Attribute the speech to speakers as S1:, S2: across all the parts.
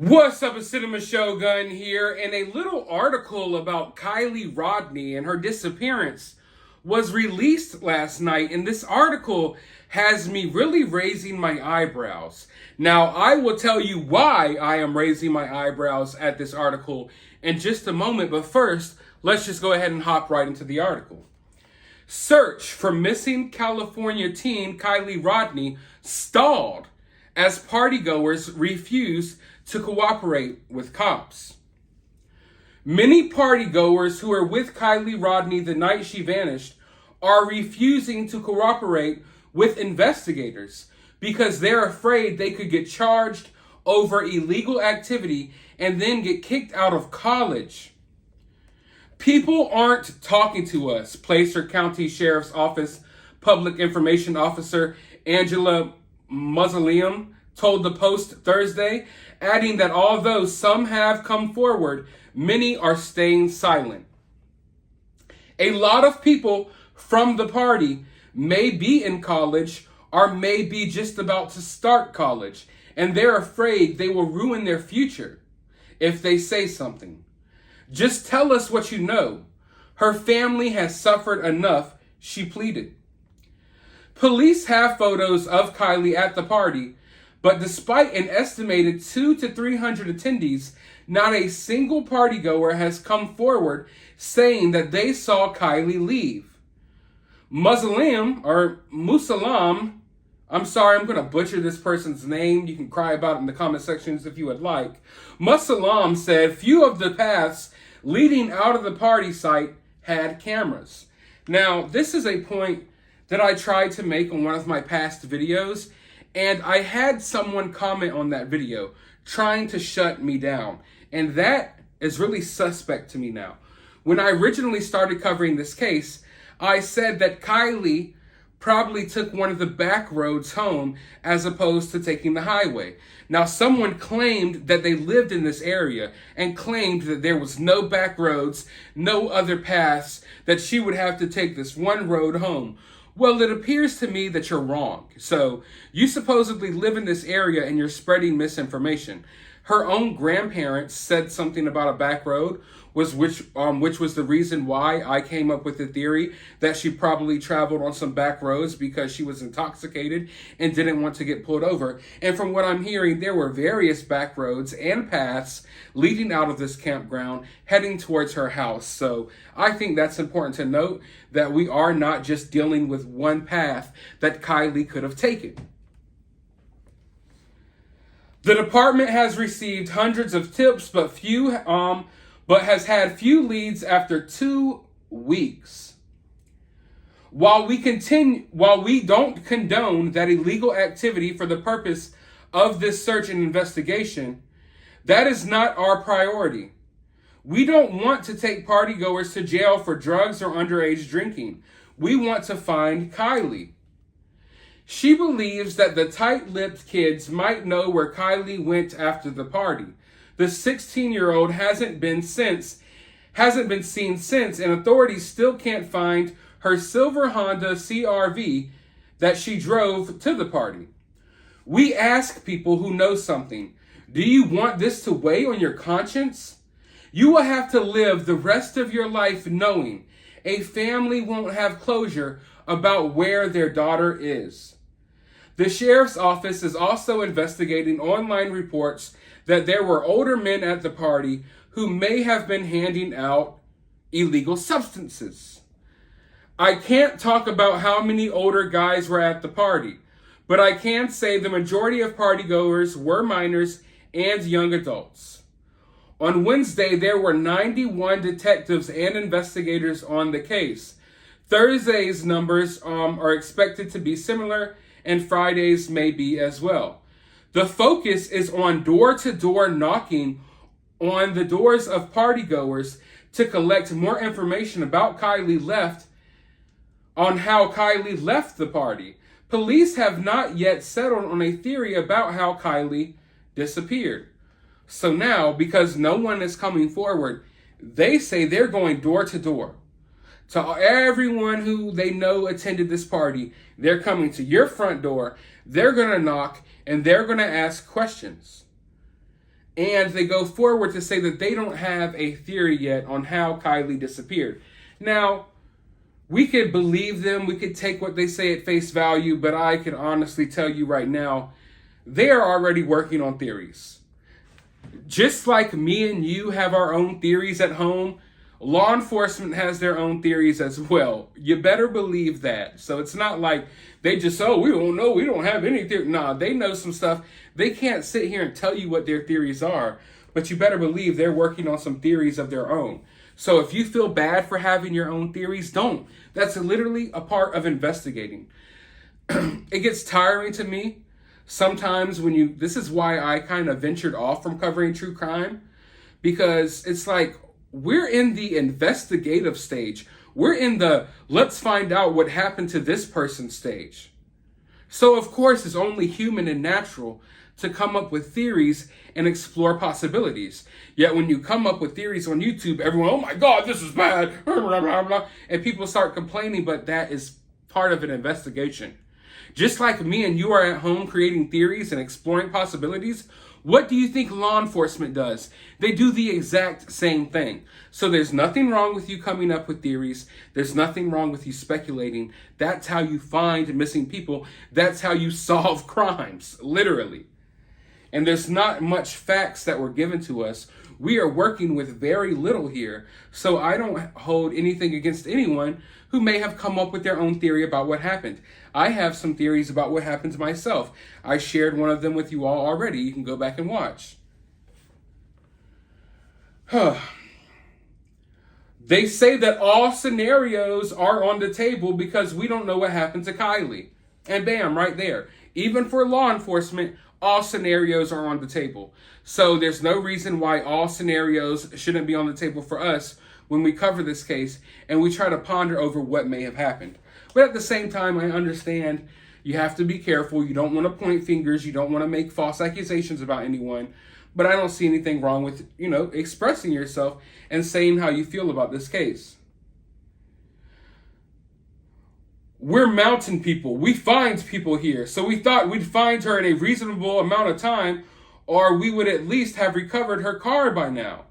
S1: What's up, it's Cinema Shogun here, and a little article about Kiely Rodni and her disappearance was released last night, and this article has me really raising my eyebrows. Now, I will tell you why I am raising my eyebrows at this article in just a moment, but first, let's just go ahead and hop right into the article. Search for missing California teen Kiely Rodni stalled as partygoers refuse to cooperate with cops. Many partygoers who were with Kiely Rodni the night she vanished are refusing to cooperate with investigators because they're afraid they could get charged over illegal activity and then get kicked out of college. People aren't talking to us, Placer County Sheriff's Office Public Information Officer Angela Mausoleum told the Post Thursday, adding that although some have come forward, many are staying silent. A lot of people from the party may be in college or may be just about to start college, and they're afraid they will ruin their future if they say something. Just tell us what you know. Her family has suffered enough, she pleaded. Police have photos of Kiely at the party, but despite an estimated 200 to 300 attendees, not a single partygoer has come forward saying that they saw Kiely leave. Musalam, I'm sorry, I'm going to butcher this person's name. You can cry about it in the comment sections if you would like. Musalam said few of the paths leading out of the party site had cameras. Now, this is a point that I tried to make on one of my past videos, and I had someone comment on that video trying to shut me down. And that is really suspect to me now. When I originally started covering this case, I said that Kiely probably took one of the back roads home as opposed to taking the highway. Now, someone claimed that they lived in this area and claimed that there was no back roads, no other paths, that she would have to take this one road home. Well, it appears to me that you're wrong. So, you supposedly live in this area and you're spreading misinformation. Her own grandparents said something about a back road, which was the reason why I came up with the theory that she probably traveled on some back roads because she was intoxicated and didn't want to get pulled over. And from what I'm hearing, there were various back roads and paths leading out of this campground heading towards her house. So I think that's important to note, that we are not just dealing with one path that Kiely could have taken. The department has received hundreds of tips, but has had few leads after 2 weeks. While we don't condone that illegal activity for the purpose of this search and investigation, that is not our priority. We don't want to take partygoers to jail for drugs or underage drinking. We want to find Kiely. She believes that the tight-lipped kids might know where Kiely went after the party. The 16-year-old hasn't been seen since, and authorities still can't find her silver Honda CR-V that she drove to the party. We ask people who know something, do you want this to weigh on your conscience? You will have to live the rest of your life knowing a family won't have closure about where their daughter is. The sheriff's office is also investigating online reports that there were older men at the party who may have been handing out illegal substances. I can't talk about how many older guys were at the party, but I can say the majority of partygoers were minors and young adults. On Wednesday, there were 91 detectives and investigators on the case. Thursday's numbers are expected to be similar, and Fridays may be as well. The focus is on door-to-door knocking on the doors of partygoers to collect more information about how Kiely left the party. Police have not yet settled on a theory about how Kiely disappeared. So now, because no one is coming forward, they say they're going door to door. To everyone who they know attended this party, they're coming to your front door, they're going to knock, and they're going to ask questions. And they go forward to say that they don't have a theory yet on how Kiely disappeared. Now, we could believe them, we could take what they say at face value, but I can honestly tell you right now, they are already working on theories. Just like me and you have our own theories at home, law enforcement has their own theories as well. You better believe that. So it's not like they just, oh, we don't know, we don't have any theory. Nah, they know some stuff. They can't sit here and tell you what their theories are, but you better believe they're working on some theories of their own. So if you feel bad for having your own theories, don't. That's literally a part of investigating. It gets tiring to me sometimes this is why I kind of ventured off from covering true crime, because it's like, we're in the investigative stage. We're in the let's find out what happened to this person stage. So of course it's only human and natural to come up with theories and explore possibilities. Yet when you come up with theories on YouTube, everyone, oh my God, this is bad, blah, blah, blah, blah, and people start complaining, but that is part of an investigation. Just like me and you are at home creating theories and exploring possibilities, what do you think law enforcement does? They do the exact same thing. So there's nothing wrong with you coming up with theories. There's nothing wrong with you speculating. That's how you find missing people. That's how you solve crimes, literally. And there's not much facts that were given to us. We are working with very little here. So I don't hold anything against anyone who may have come up with their own theory about what happened. I have some theories about what happened to myself. I shared one of them with you all already. You can go back and watch. They say that all scenarios are on the table because we don't know what happened to Kiely. And bam, right there. Even for law enforcement, all scenarios are on the table. So there's no reason why all scenarios shouldn't be on the table for us when we cover this case and we try to ponder over what may have happened. But at the same time, I understand you have to be careful. You don't want to point fingers. You don't want to make false accusations about anyone. But I don't see anything wrong with, expressing yourself and saying how you feel about this case. We're mountain people. We find people here. So we thought we'd find her in a reasonable amount of time, or we would at least have recovered her car by now,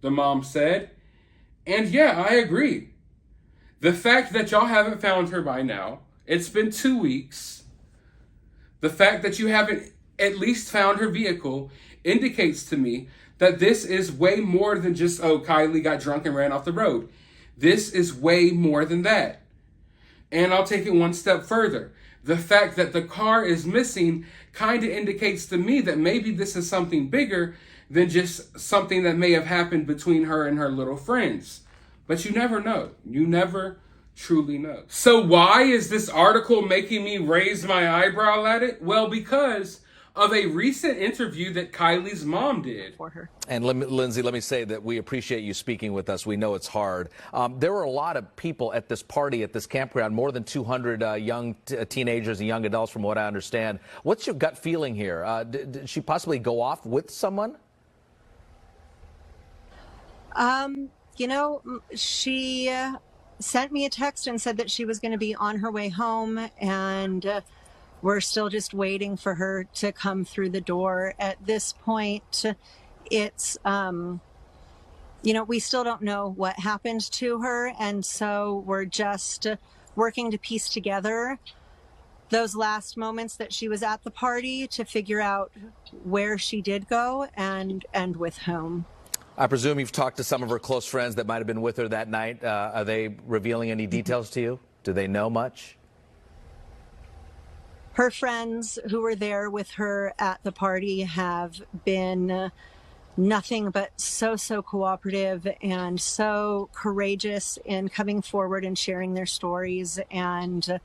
S1: the mom said. And yeah, I agree. The fact that y'all haven't found her by now, it's been 2 weeks. The fact that you haven't at least found her vehicle indicates to me that this is way more than just, oh, Kiely got drunk and ran off the road. This is way more than that. And I'll take it one step further. The fact that the car is missing kind of indicates to me that maybe this is something bigger than just something that may have happened between her and her little friends. But you never know. You never truly know. So why is this article making me raise my eyebrow at it? Well, because of a recent interview that Kiely's mom did for her.
S2: And Lindsay, let me say that we appreciate you speaking with us. We know it's hard. There were a lot of people at this party, at this campground, more than 200 young teenagers and young adults, from what I understand. What's your gut feeling here? Did she possibly go off with someone?
S3: She sent me a text and said that she was going to be on her way home, and we're still just waiting for her to come through the door. At this point, it's, we still don't know what happened to her. And so we're just working to piece together those last moments that she was at the party to figure out where she did go and with whom.
S2: I presume you've talked to some of her close friends that might have been with her that night. Are they revealing any details to you? Do they know much?
S3: Her friends who were there with her at the party have been nothing but so cooperative and so courageous in coming forward and sharing their stories. And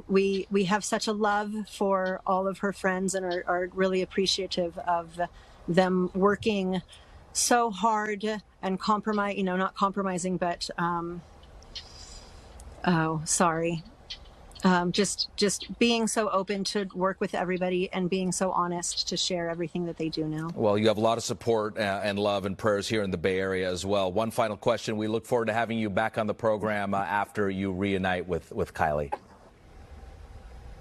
S3: we have such a love for all of her friends and are really appreciative of them working so hard and not compromising, but just being so open to work with everybody and being so honest to share everything that they do now.
S2: Well, you have a lot of support and love and prayers here in the Bay Area as well. One final question. We look forward to having you back on the program after you reunite with Kiely.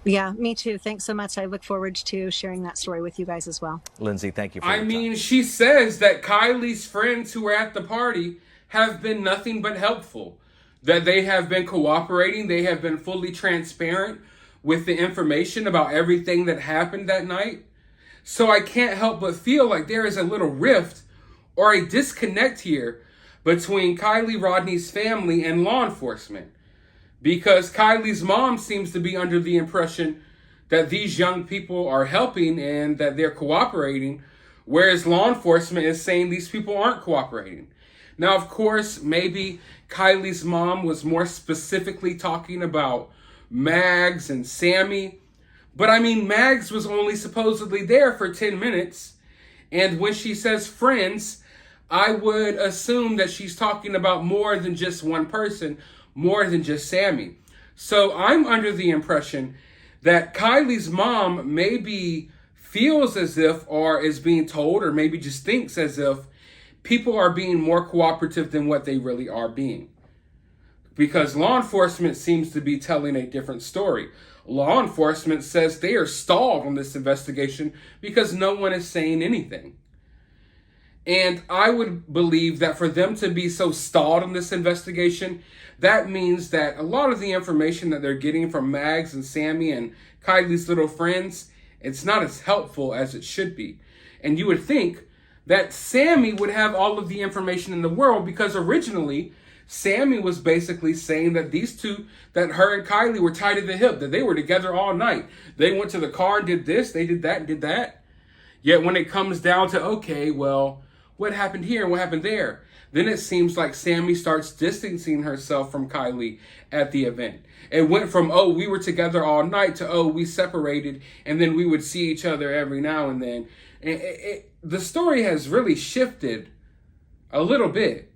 S3: Yeah, me too. Thanks so much. I look forward to sharing that story with you guys as well.
S2: Lindsay, thank you for
S1: I
S2: your
S1: mean,
S2: time.
S1: she says that Kiely's friends who were at the party have been nothing but helpful, that they have been cooperating, they have been fully transparent with the information about everything that happened that night. So I can't help but feel like there is a little rift or a disconnect here between Kiely Rodni's family and law enforcement. Because Kiely's mom seems to be under the impression that these young people are helping and that they're cooperating, whereas law enforcement is saying these people aren't cooperating. Now, of course, maybe Kiely's mom was more specifically talking about Mags and Sammy, but I mean, Mags was only supposedly there for 10 minutes, and when she says friends, I would assume that she's talking about more than just one person, more than just Sammy. So I'm under the impression that Kiely's mom maybe feels as if, or is being told, or maybe just thinks as if people are being more cooperative than what they really are being. Because law enforcement seems to be telling a different story. Law enforcement says they are stalled on this investigation because no one is saying anything. And I would believe that for them to be so stalled in this investigation, that means that a lot of the information that they're getting from Mags and Sammy and Kiely's little friends, it's not as helpful as it should be. And you would think that Sammy would have all of the information in the world, because originally Sammy was basically saying that these two, that her and Kiely were tied at the hip, that they were together all night. They went to the car and did this, they did that and did that. Yet when it comes down to, okay, well, what happened here and what happened there? Then it seems like Sammy starts distancing herself from Kiely at the event. It went from, oh, we were together all night to, oh, we separated and then we would see each other every now and then. The story has really shifted a little bit.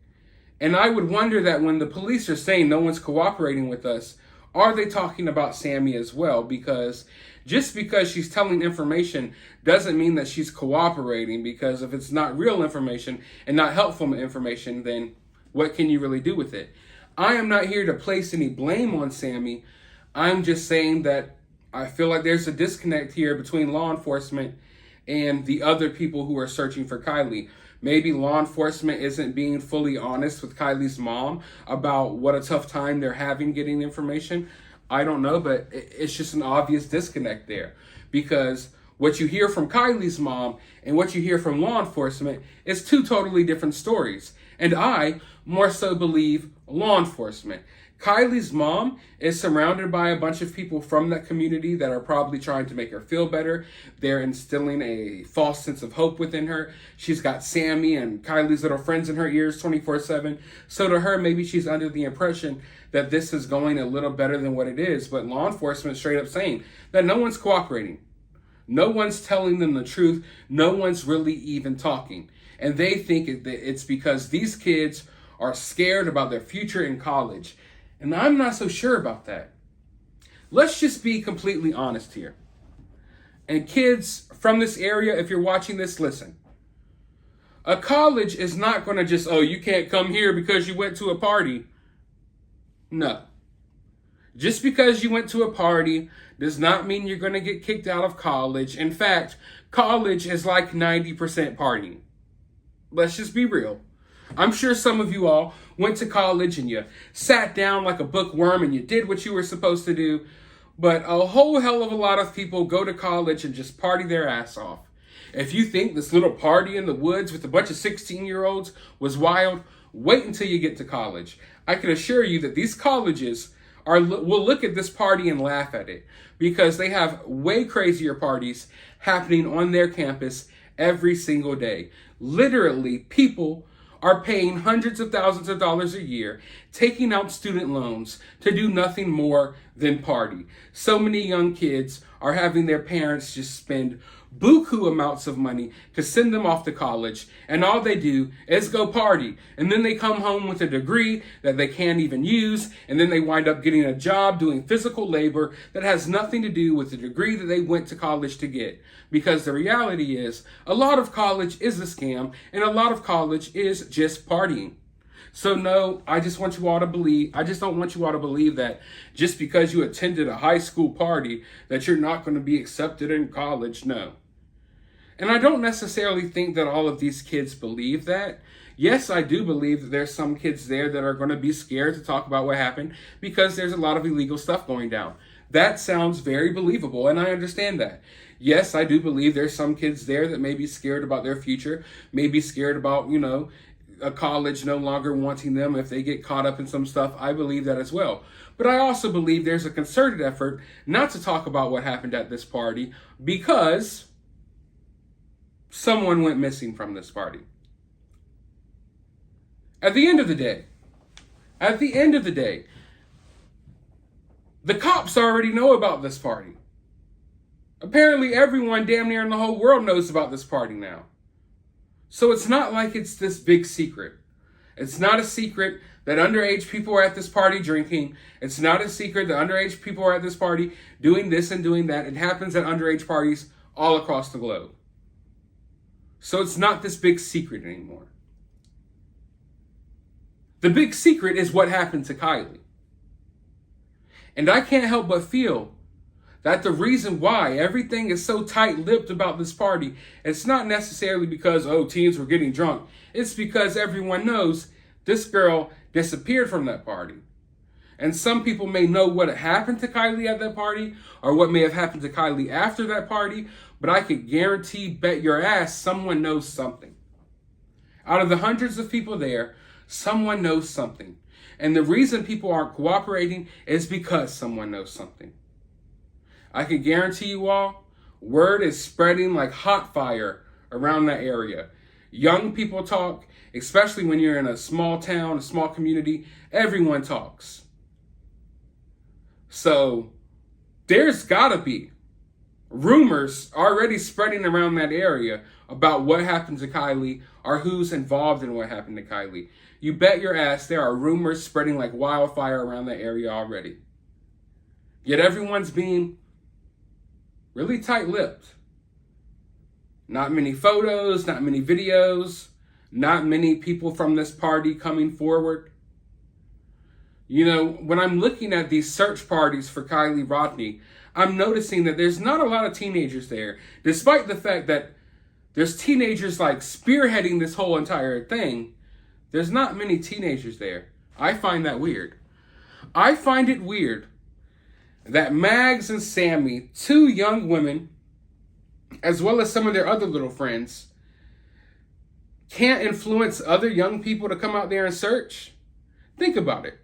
S1: And I would wonder that when the police are saying no one's cooperating with us, are they talking about Sammy as well? Because just because she's telling information doesn't mean that she's cooperating, because if it's not real information and not helpful information, then what can you really do with it? I am not here to place any blame on Sammy. I'm just saying that I feel like there's a disconnect here between law enforcement and the other people who are searching for Kiely. Maybe law enforcement isn't being fully honest with Kiely's mom about what a tough time they're having getting information. I don't know, but it's just an obvious disconnect there, because what you hear from Kiely's mom and what you hear from law enforcement is two totally different stories. And I more so believe law enforcement. Kiely's mom is surrounded by a bunch of people from that community that are probably trying to make her feel better. They're instilling a false sense of hope within her. She's got Sammy and Kiely's little friends in her ears 24/7. So to her, maybe she's under the impression that this is going a little better than what it is. But law enforcement straight up saying that no one's cooperating. No one's telling them the truth. No one's really even talking. And they think it's because these kids are scared about their future in college. And I'm not so sure about that. Let's just be completely honest here. And kids from this area, if you're watching this, listen. A college is not going to just, oh, you can't come here because you went to a party. No. Just because you went to a party does not mean you're going to get kicked out of college. In fact, college is like 90% partying. Let's just be real. I'm sure some of you all went to college and you sat down like a bookworm and you did what you were supposed to do. But a whole hell of a lot of people go to college and just party their ass off. If you think this little party in the woods with a bunch of 16-year-olds was wild, wait until you get to college. I can assure you that these colleges will look at this party and laugh at it, because they have way crazier parties happening on their campus every single day. Literally, people are paying hundreds of thousands of dollars a year, taking out student loans to do nothing more than party. So many young kids are having their parents just spend buku amounts of money to send them off to college, and all they do is go party. And then they come home with a degree that they can't even use, and then they wind up getting a job doing physical labor that has nothing to do with the degree that they went to college to get. Because the reality is, a lot of college is a scam, and a lot of college is just partying. So no, I just want you all to believe, I just don't want you all to believe that just because you attended a high school party that you're not going to be accepted in college. No. And I don't necessarily think that all of these kids believe that. Yes, I do believe that there's some kids there that are going to be scared to talk about what happened because there's a lot of illegal stuff going down. That sounds very believable, and I understand that. Yes, I do believe there's some kids there that may be scared about their future, may be scared about, a college no longer wanting them if they get caught up in some stuff. I believe that as well. But I also believe there's a concerted effort not to talk about what happened at this party because someone went missing from this party. At the end of the day, the cops already know about this party. Apparently everyone damn near in the whole world knows about this party now. So it's not like it's this big secret. It's not a secret that underage people are at this party drinking. It's not a secret that underage people are at this party doing this and doing that. It happens at underage parties all across the globe. So it's not this big secret anymore. The big secret is what happened to Kiely. And I can't help but feel that the reason why everything is so tight-lipped about this party, it's not necessarily because, teens were getting drunk. It's because everyone knows this girl disappeared from that party. And some people may know what had happened to Kiely at that party or what may have happened to Kiely after that party, but I could guarantee, bet your ass, someone knows something. Out of the hundreds of people there, someone knows something. And the reason people aren't cooperating is because someone knows something. I can guarantee you all, word is spreading like hot fire around that area. Young people talk, especially when you're in a small town, a small community, everyone talks. So there's gotta be rumors already spreading around that area about what happened to Kiely or who's involved in what happened to Kiely. You bet your ass there are rumors spreading like wildfire around that area already. Yet everyone's being really tight-lipped. Not many photos, not many videos, not many people from this party coming forward. When I'm looking at these search parties for Kiely Rodni, I'm noticing that there's not a lot of teenagers there, despite the fact that there's teenagers like spearheading this whole entire thing. There's not many teenagers there. I find that weird. I find it weird that Mags and Sammy, two young women, as well as some of their other little friends, can't influence other young people to come out there and search. Think about it.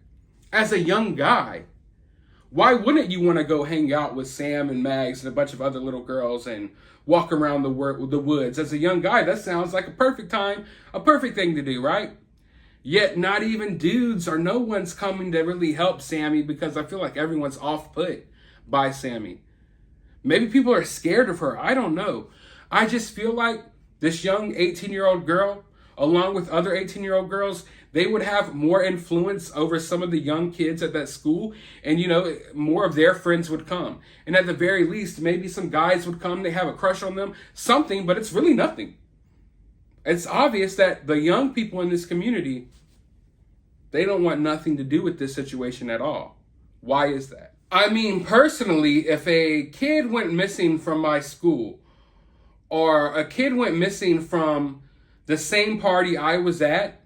S1: As a young guy, why wouldn't you want to go hang out with Sam and Mags and a bunch of other little girls and walk around the woods? As a young guy, that sounds like a perfect time, a perfect thing to do, right? Yet not even dudes or no one's coming to really help Sammy because I feel like everyone's off put by Sammy. Maybe people are scared of her. I don't know. I just feel like this young 18-year-old girl, along with other 18-year-old girls, they would have more influence over some of the young kids at that school. And, more of their friends would come. And at the very least, maybe some guys would come. They have a crush on them. Something, but it's really nothing. It's obvious that the young people in this community, they don't want nothing to do with this situation at all. Why is that? I mean, personally, if a kid went missing from my school or a kid went missing from the same party I was at,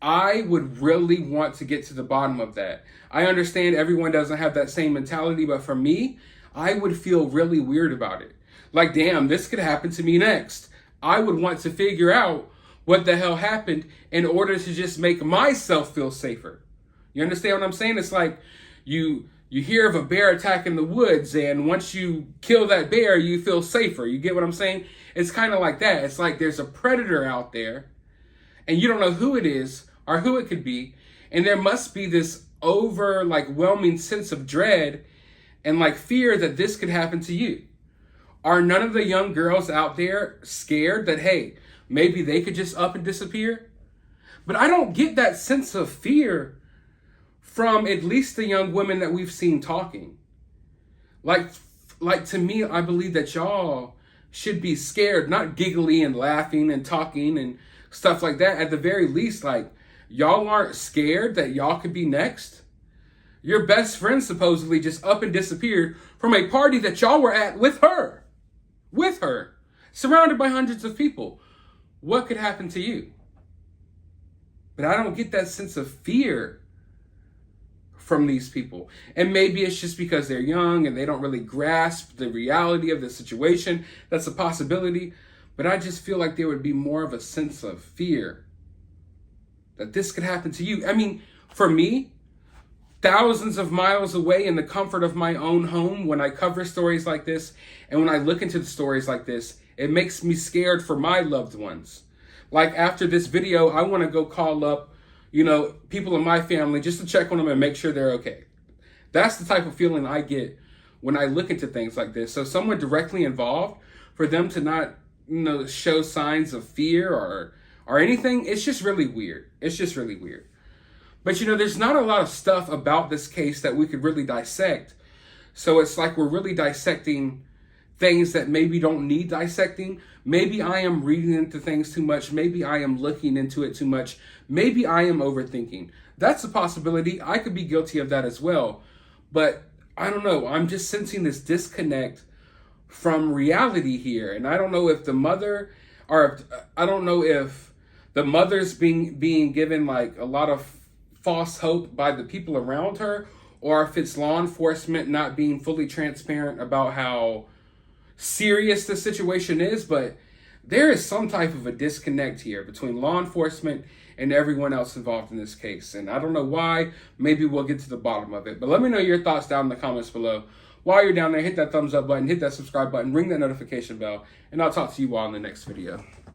S1: I would really want to get to the bottom of that. I understand everyone doesn't have that same mentality, but for me, I would feel really weird about it. Like, damn, this could happen to me next. I would want to figure out what the hell happened in order to just make myself feel safer. You understand what I'm saying? It's like you hear of a bear attack in the woods, and once you kill that bear, you feel safer. You get what I'm saying? It's kind of like that. It's like there's a predator out there, and you don't know who it is or who it could be, and there must be this overwhelming sense of dread and fear that this could happen to you. Are none of the young girls out there scared that, hey, maybe they could just up and disappear? But I don't get that sense of fear from at least the young women that we've seen talking. Like to me, I believe that y'all should be scared, not giggly and laughing and talking and stuff like that. At the very least, y'all aren't scared that y'all could be next? Your best friend supposedly just up and disappeared from a party that y'all were at with her, surrounded by hundreds of people. What could happen to you? But I don't get that sense of fear from these people. And maybe it's just because they're young and they don't really grasp the reality of the situation. That's a possibility. But I just feel like there would be more of a sense of fear that this could happen to you. I mean, for me, thousands of miles away in the comfort of my own home, when I cover stories like this and when I look into the stories like this, it makes me scared for my loved ones. Like after this video, I want to go call up, people in my family just to check on them and make sure they're okay. That's the type of feeling I get when I look into things like this. So someone directly involved, for them to not, show signs of fear or anything, it's just really weird. It's just really weird. But there's not a lot of stuff about this case that we could really dissect. So it's like we're really dissecting things that maybe don't need dissecting. Maybe I am reading into things too much. Maybe I am looking into it too much. Maybe I am overthinking. That's a possibility. I could be guilty of that as well. But I don't know. I'm just sensing this disconnect from reality here. And I don't know if the mother, I don't know if the mother's being given like a lot of false hope by the people around her, or if it's law enforcement not being fully transparent about how serious the situation is. But there is some type of a disconnect here between law enforcement and everyone else involved in this case. And I don't know why. Maybe we'll get to the bottom of it. But let me know your thoughts down in the comments below. While you're down there, hit that thumbs up button, hit that subscribe button, ring that notification bell, and I'll talk to you all in the next video.